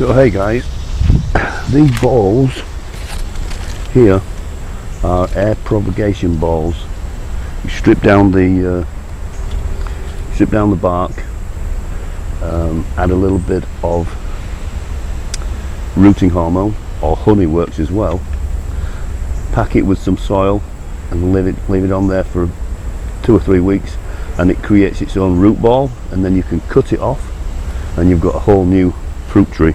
So hey guys, these balls here are air propagation balls. You strip down the bark, add a little bit of rooting hormone, or honey works as well, pack it with some soil and leave it on there for 2 or 3 weeks, and it creates its own root ball, and then you can cut it off and you've got a whole new fruit tree.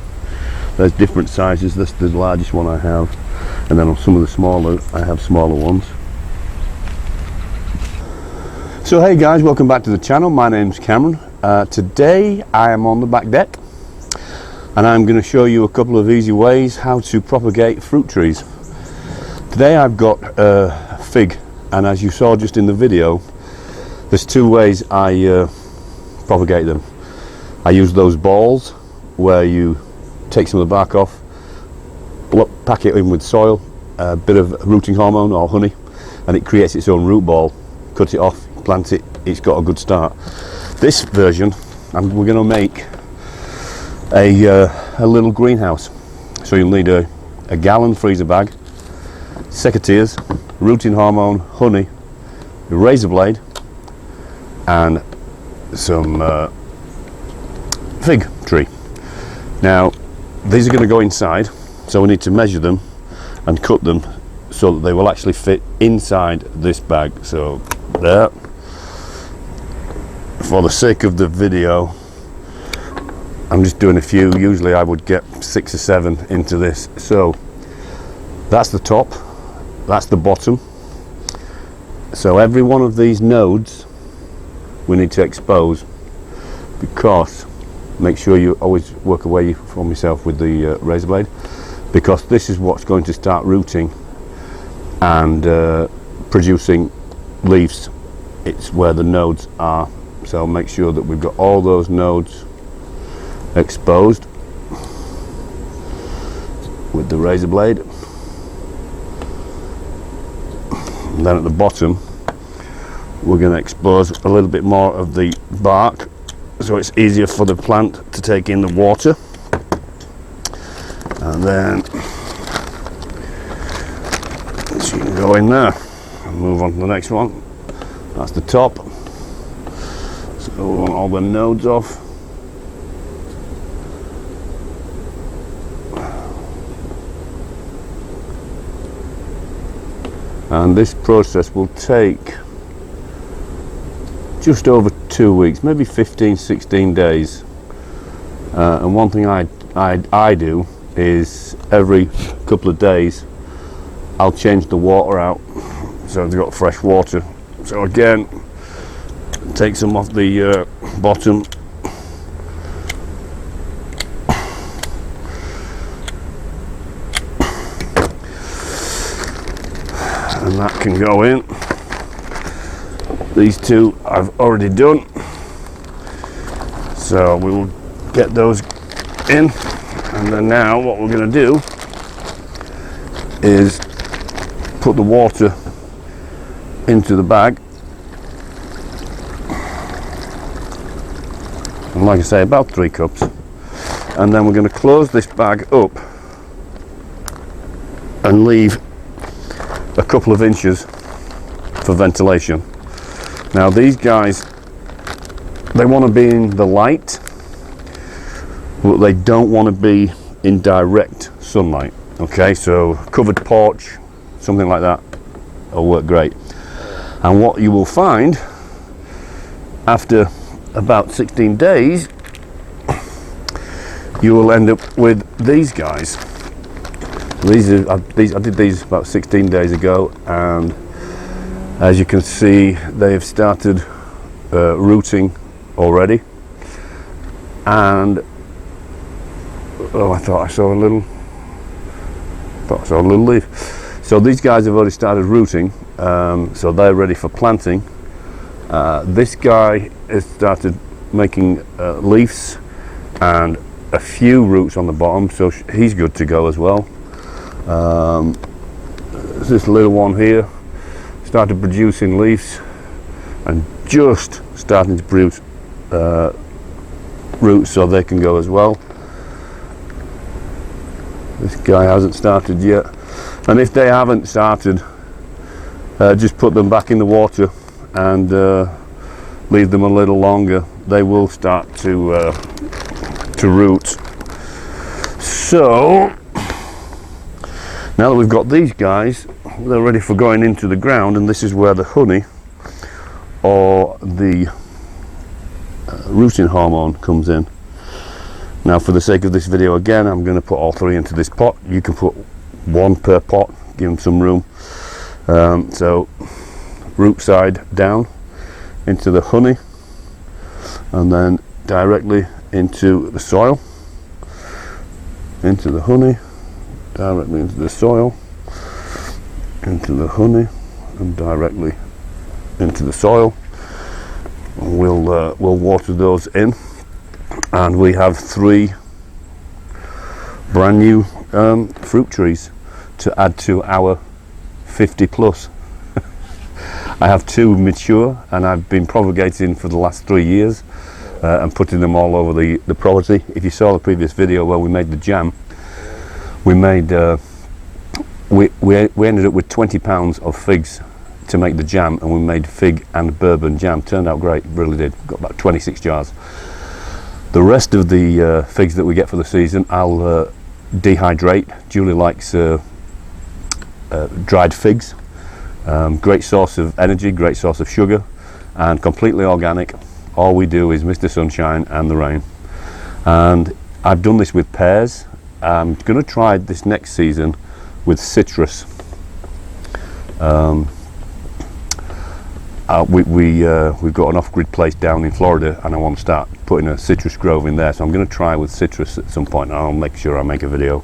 There's different sizes. This is the largest one I have, and then on some of the smaller I have smaller ones. So hey guys, welcome back to the channel. My name's Cameron. Today I am on the back deck and I'm going to show you a couple of easy ways how to propagate fruit trees. Today I've got a fig, and as you saw just in the video, there's 2 ways I propagate them. I use those balls where you take some of the bark off, pack it in with soil, a bit of rooting hormone or honey, and it creates its own root ball. Cut it off, plant it, it's got a good start. This version, we're going to make a little greenhouse. So you'll need a gallon freezer bag, secateurs, rooting hormone, honey, a razor blade, and some fig tree. Now these are going to go inside, so we need to measure them and cut them so that they will actually fit inside this bag. So there, for the sake of the video, I'm just doing a few. Usually I would get 6 or 7 into this. So that's the top, that's the bottom. So every one of these nodes we need to expose, because make sure you always work away from yourself with the razor blade, because this is what's going to start rooting and producing leaves. It's where the nodes are, so make sure that we've got all those nodes exposed with the razor blade. And then at the bottom we're going to expose a little bit more of the bark, so it's easier for the plant to take in the water. And then she can go in there and move on to the next one. That's the top. So we want all the nodes off. And this process will take just over 2 weeks, maybe 15-16 days. And one thing I do is every couple of days I'll change the water out, so I've got fresh water. So again, take some off the bottom, and that can go in. These 2 I've already done, so we will get those in. And then now what we're going to do is put the water into the bag, and like I say, about 3 cups, and then we're going to close this bag up and leave a couple of inches for ventilation. Now these guys, they want to be in the light, but they don't want to be in direct sunlight. Okay, so covered porch, something like that will work great. And what you will find after about 16 days, you will end up with these guys. I did these about 16 days ago, and as you can see, they have started rooting already. And I thought I saw a little leaf. So these guys have already started rooting, so they're ready for planting. This guy has started making leaves and a few roots on the bottom, so he's good to go as well. This little one here started producing leaves and just starting to produce roots, so they can go as well. This guy hasn't started yet, and if they haven't started, just put them back in the water and leave them a little longer. They will start to root. So now that we've got these guys, they're ready for going into the ground, and this is where the honey or the rooting hormone comes in. Now, for the sake of this video, again, I'm going to put all three into this pot. You can put one per pot, give them some room. So root side down into the honey, and then directly into the soil, into the honey, directly into the soil, into the honey, and directly into the soil. And we'll water those in, and we have 3 brand new fruit trees to add to our 50 plus. I have 2 mature, and I've been propagating for the last 3 years and putting them all over the property. If you saw the previous video where we made the jam, we made we ended up with 20 pounds of figs to make the jam, and we made fig and bourbon jam. Turned out great, really did. Got about 26 jars. The rest of the figs that we get for the season, I'll dehydrate. Julie likes dried figs. Great source of energy, great source of sugar, and completely organic. All we do is Mr. Sunshine and the rain. And I've done this with pears. I'm going to try this next season with citrus. We've got an off-grid place down in Florida, and I want to start putting a citrus grove in there, so I'm going to try with citrus at some point, and I'll make sure I make a video.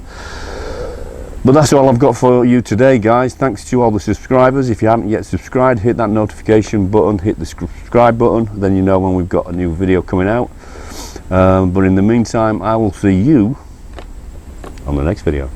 But that's all I've got for you today, guys. Thanks to all the subscribers. If you haven't yet subscribed, hit that notification button, hit the subscribe button, then you know when we've got a new video coming out. But in the meantime, I will see you on the next video.